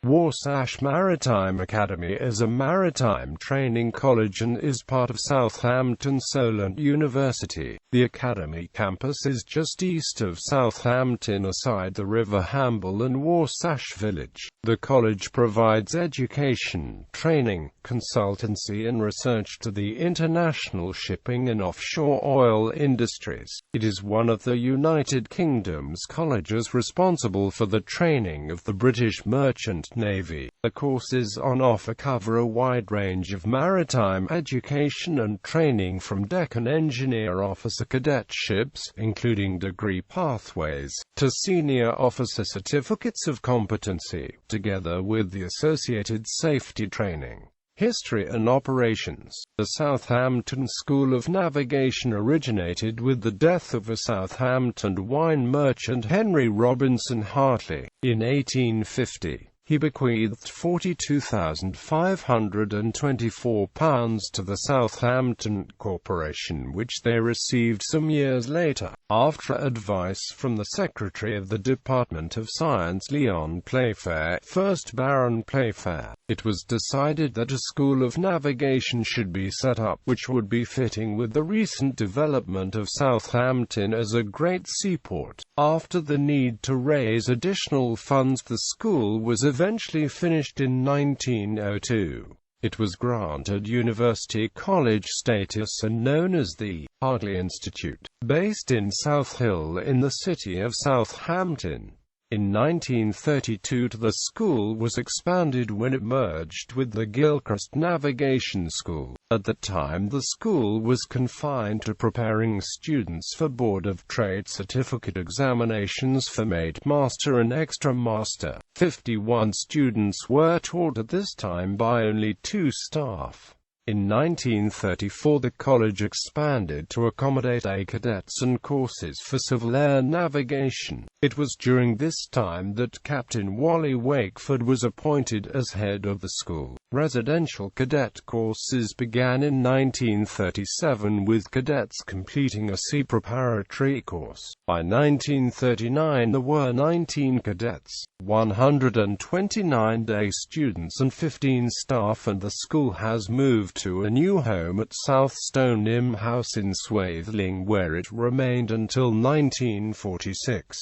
Warsash Maritime Academy is a maritime training college and is part of Southampton Solent University. The academy campus is just east of Southampton aside the River Hamble and Warsash Village. The college provides education, training, consultancy and research to the international shipping and offshore oil industries. It is one of the United Kingdom's colleges responsible for the training of the British Merchant Navy. The courses on offer cover a wide range of maritime education and training from deck and engineer officer cadetships, including degree pathways, to senior officer certificates of competency, together with the associated safety training. History and operations. The Southampton School of Navigation originated with the death of a Southampton wine merchant Henry Robinson Hartley. In 1850, he bequeathed £42,524 to the Southampton Corporation, which they received some years later, after advice from the Secretary of the Department of Science Leon Playfair, 1st Baron Playfair. It was decided that a school of navigation should be set up, which would be fitting with the recent development of Southampton as a great seaport. After the need to raise additional funds, the school was eventually finished in 1902. It was granted University College status and known as the Hartley Institute, based in South Hill in the city of Southampton. In 1932 the school was expanded when it merged with the Gilchrist Navigation School. At the time the school was confined to preparing students for Board of Trade certificate examinations for mate master and extra master. 51 students were taught at this time by only 2 staff. In 1934 the college expanded to accommodate cadets and courses for civil air navigation. It was during this time that Captain Wally Wakeford was appointed as head of the school. Residential cadet courses began in 1937 with cadets completing a sea preparatory course. By 1939 there were 19 cadets, 129 day students and 15 staff, and the school has moved to a new home at South Stoneham House in Swathling, where it remained until 1946.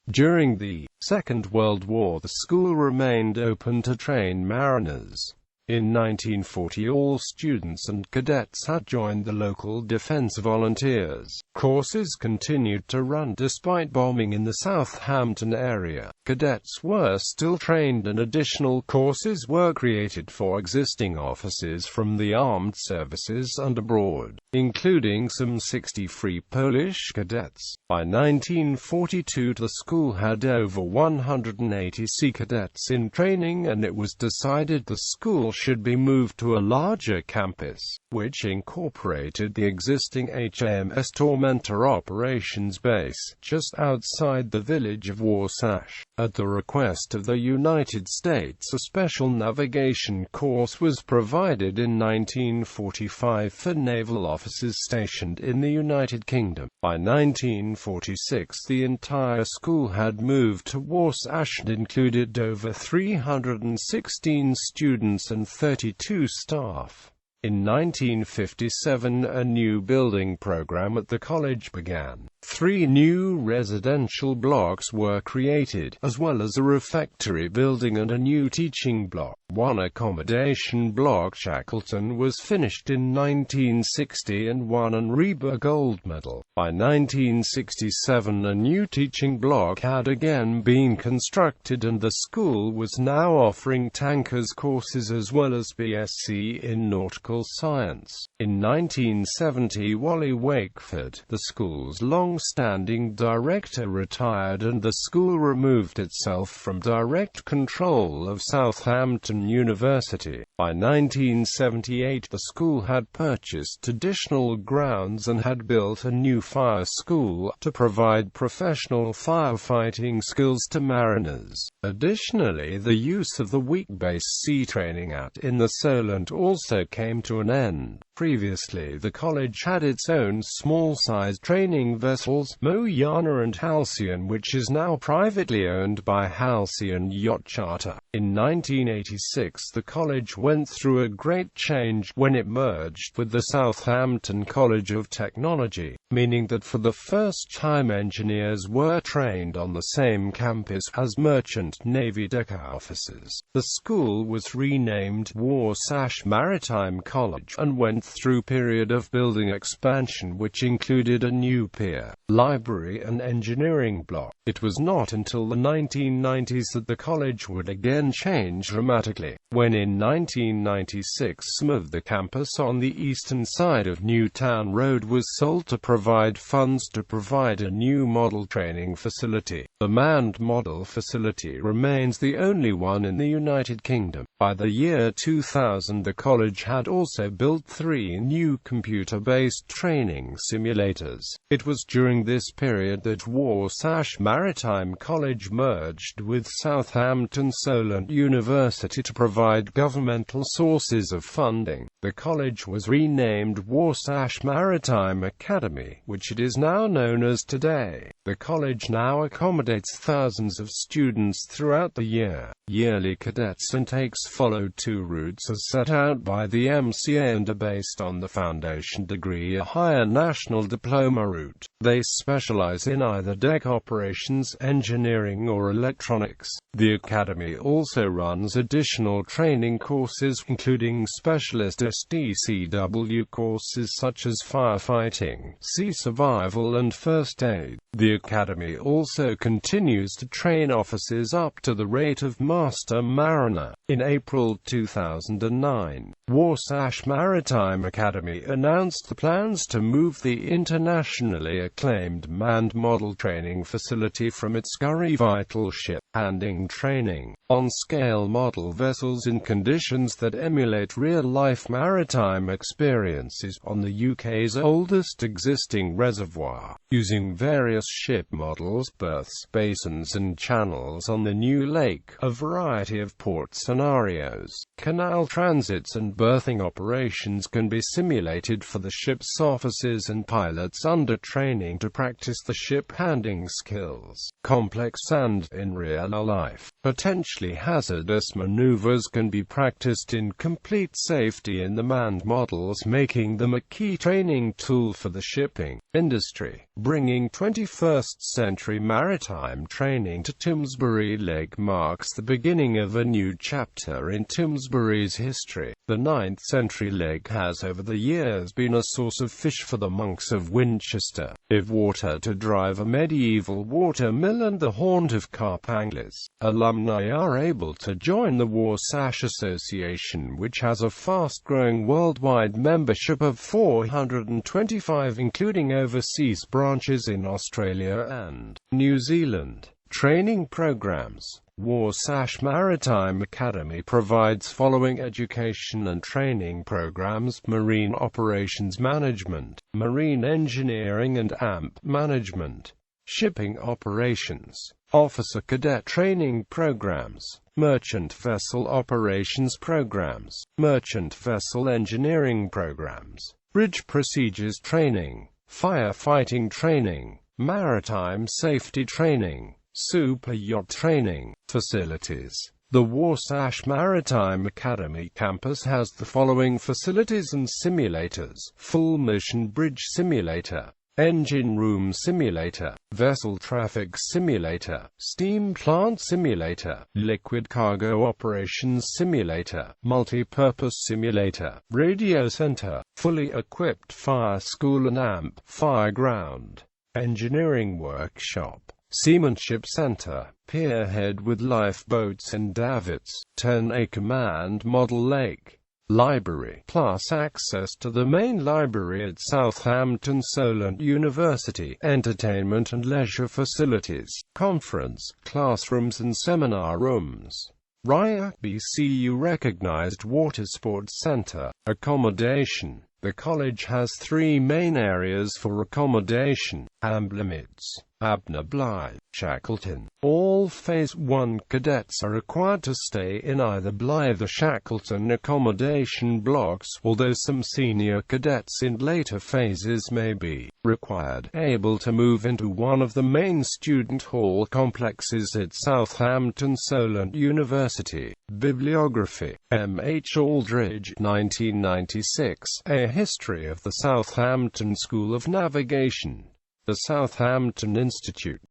During the Second World War the school remained open to train mariners. In 1940 all students and cadets had joined the local defense volunteers. Courses continued to run despite bombing in the Southampton area. Cadets were still trained and additional courses were created for existing officers from the armed services and abroad, including some 60 free Polish cadets. By 1942 the school had over 180 sea cadets in training, and it was decided the school should be moved to a larger campus, which incorporated the existing HMS Tormentor operations base, just outside the village of Warsash. At the request of the United States, a special navigation course was provided in 1945 for naval officers stationed in the United Kingdom. By 1946 the entire school had moved to Warsash and included over 316 students and 32 staff. In 1957 a new building program at the college began. 3 new residential blocks were created, as well as a refectory building and a new teaching block. 1 accommodation block, Shackleton, was finished in 1960 and won an REBA gold medal. By 1967 a new teaching block had again been constructed and the school was now offering tankers courses as well as BSc in nautical science. In 1970 Wally Wakeford, the school's long-standing director, retired and the school removed itself from direct control of Southampton University. By 1978 the school had purchased additional grounds and had built a new fire school to provide professional firefighting skills to mariners. Additionally, the use of the week-based sea training in the Solent also came to an end. Previously the college had its own small-sized training vessels, Moyana and Halcyon, which is now privately owned by Halcyon Yacht Charter. In 1986 the college went through a great change when it merged with the Southampton College of Technology, meaning that for the first time engineers were trained on the same campus as Merchant Navy deck officers. The school was renamed Warsash Maritime College and went through a period of building expansion which included a new pier, library and engineering block. It was not until the 1990s that the college would again change dramatically, when in 1996 some of the campus on the eastern side of Newtown Road was sold to provide funds to provide a new model training facility. The manned model facility remains the only one in the United Kingdom. By the year 2000 the college had also built 3 new computer-based training simulators. It was during this period that Warsash Maritime College merged with Southampton Solent University to provide governmental sources of funding. The college was renamed Warsash Maritime Academy, which it is now known as today. The college now accommodates thousands of students throughout the year. Yearly cadets intakes follow 2 routes as set out by the MCA and are based on the foundation degree, a higher national diploma route. They specialize in either deck operations, engineering or electronics. The academy also runs additional training courses, including specialist SDCW courses such as firefighting, sea survival and first aid. The academy also continues to train officers up to the rate of Master Mariner. In April 2009, Warsash Maritime Academy announced the plans to move the internationally acclaimed manned model training facility from its Scurry Vital ship handling training on-scale model vessels in conditions that emulate real-life maritime experiences on the UK's oldest existing reservoir, using various ship models, berths, basins and channels on the new lake, a variety of port scenarios, canal transits and berthing operations can be simulated for the ship's officers and pilots under training to practice the ship handling skills. Complex and, in real life, potentially hazardous maneuvers can be practiced in complete safety in the manned models, making them a key training tool for the shipping industry. Bringing 21st-century maritime training to Timsbury Lake marks the beginning of a new chapter in Timsbury's history. The 9th-century lake has over the years been a source of fish for the monks of Winchester, if water to drive a medieval water mill and the haunt of carp anglers. Alumni are able to join the Warsash Association, which has a fast-growing worldwide membership of 425, including overseas branches in Australia and New Zealand. Training programs. Warsash Maritime Academy provides following education and training programs: Marine Operations Management, Marine Engineering and AMP Management, Shipping Operations, Officer Cadet Training Programs, Merchant Vessel Operations Programs, Merchant Vessel Engineering Programs, Bridge Procedures Training, Firefighting Training, Maritime Safety Training, Super Yacht Training. Facilities. The Warsash Maritime Academy campus has the following facilities and simulators: Full Motion Bridge Simulator, Engine Room Simulator, Vessel Traffic Simulator, Steam Plant Simulator, Liquid Cargo Operations Simulator, Multi-Purpose Simulator, Radio Center, Fully Equipped Fire School and AMP, Fireground, Engineering Workshop, Seamanship Center, Pierhead with lifeboats and davits, 10-acre manned model lake, library, plus access to the main library at Southampton Solent University, entertainment and leisure facilities, conference, classrooms and seminar rooms. RIA BCU recognized water sports center. Accommodation. The college has 3 main areas for accommodation: AMP limits, Abner Blythe, Shackleton. All Phase 1 cadets are required to stay in either Blythe or Shackleton accommodation blocks, although some senior cadets in later phases may be required able to move into one of the main student hall complexes at Southampton Solent University. Bibliography. M. H. Aldridge, 1996. A History of the Southampton School of Navigation. The Southampton Institute.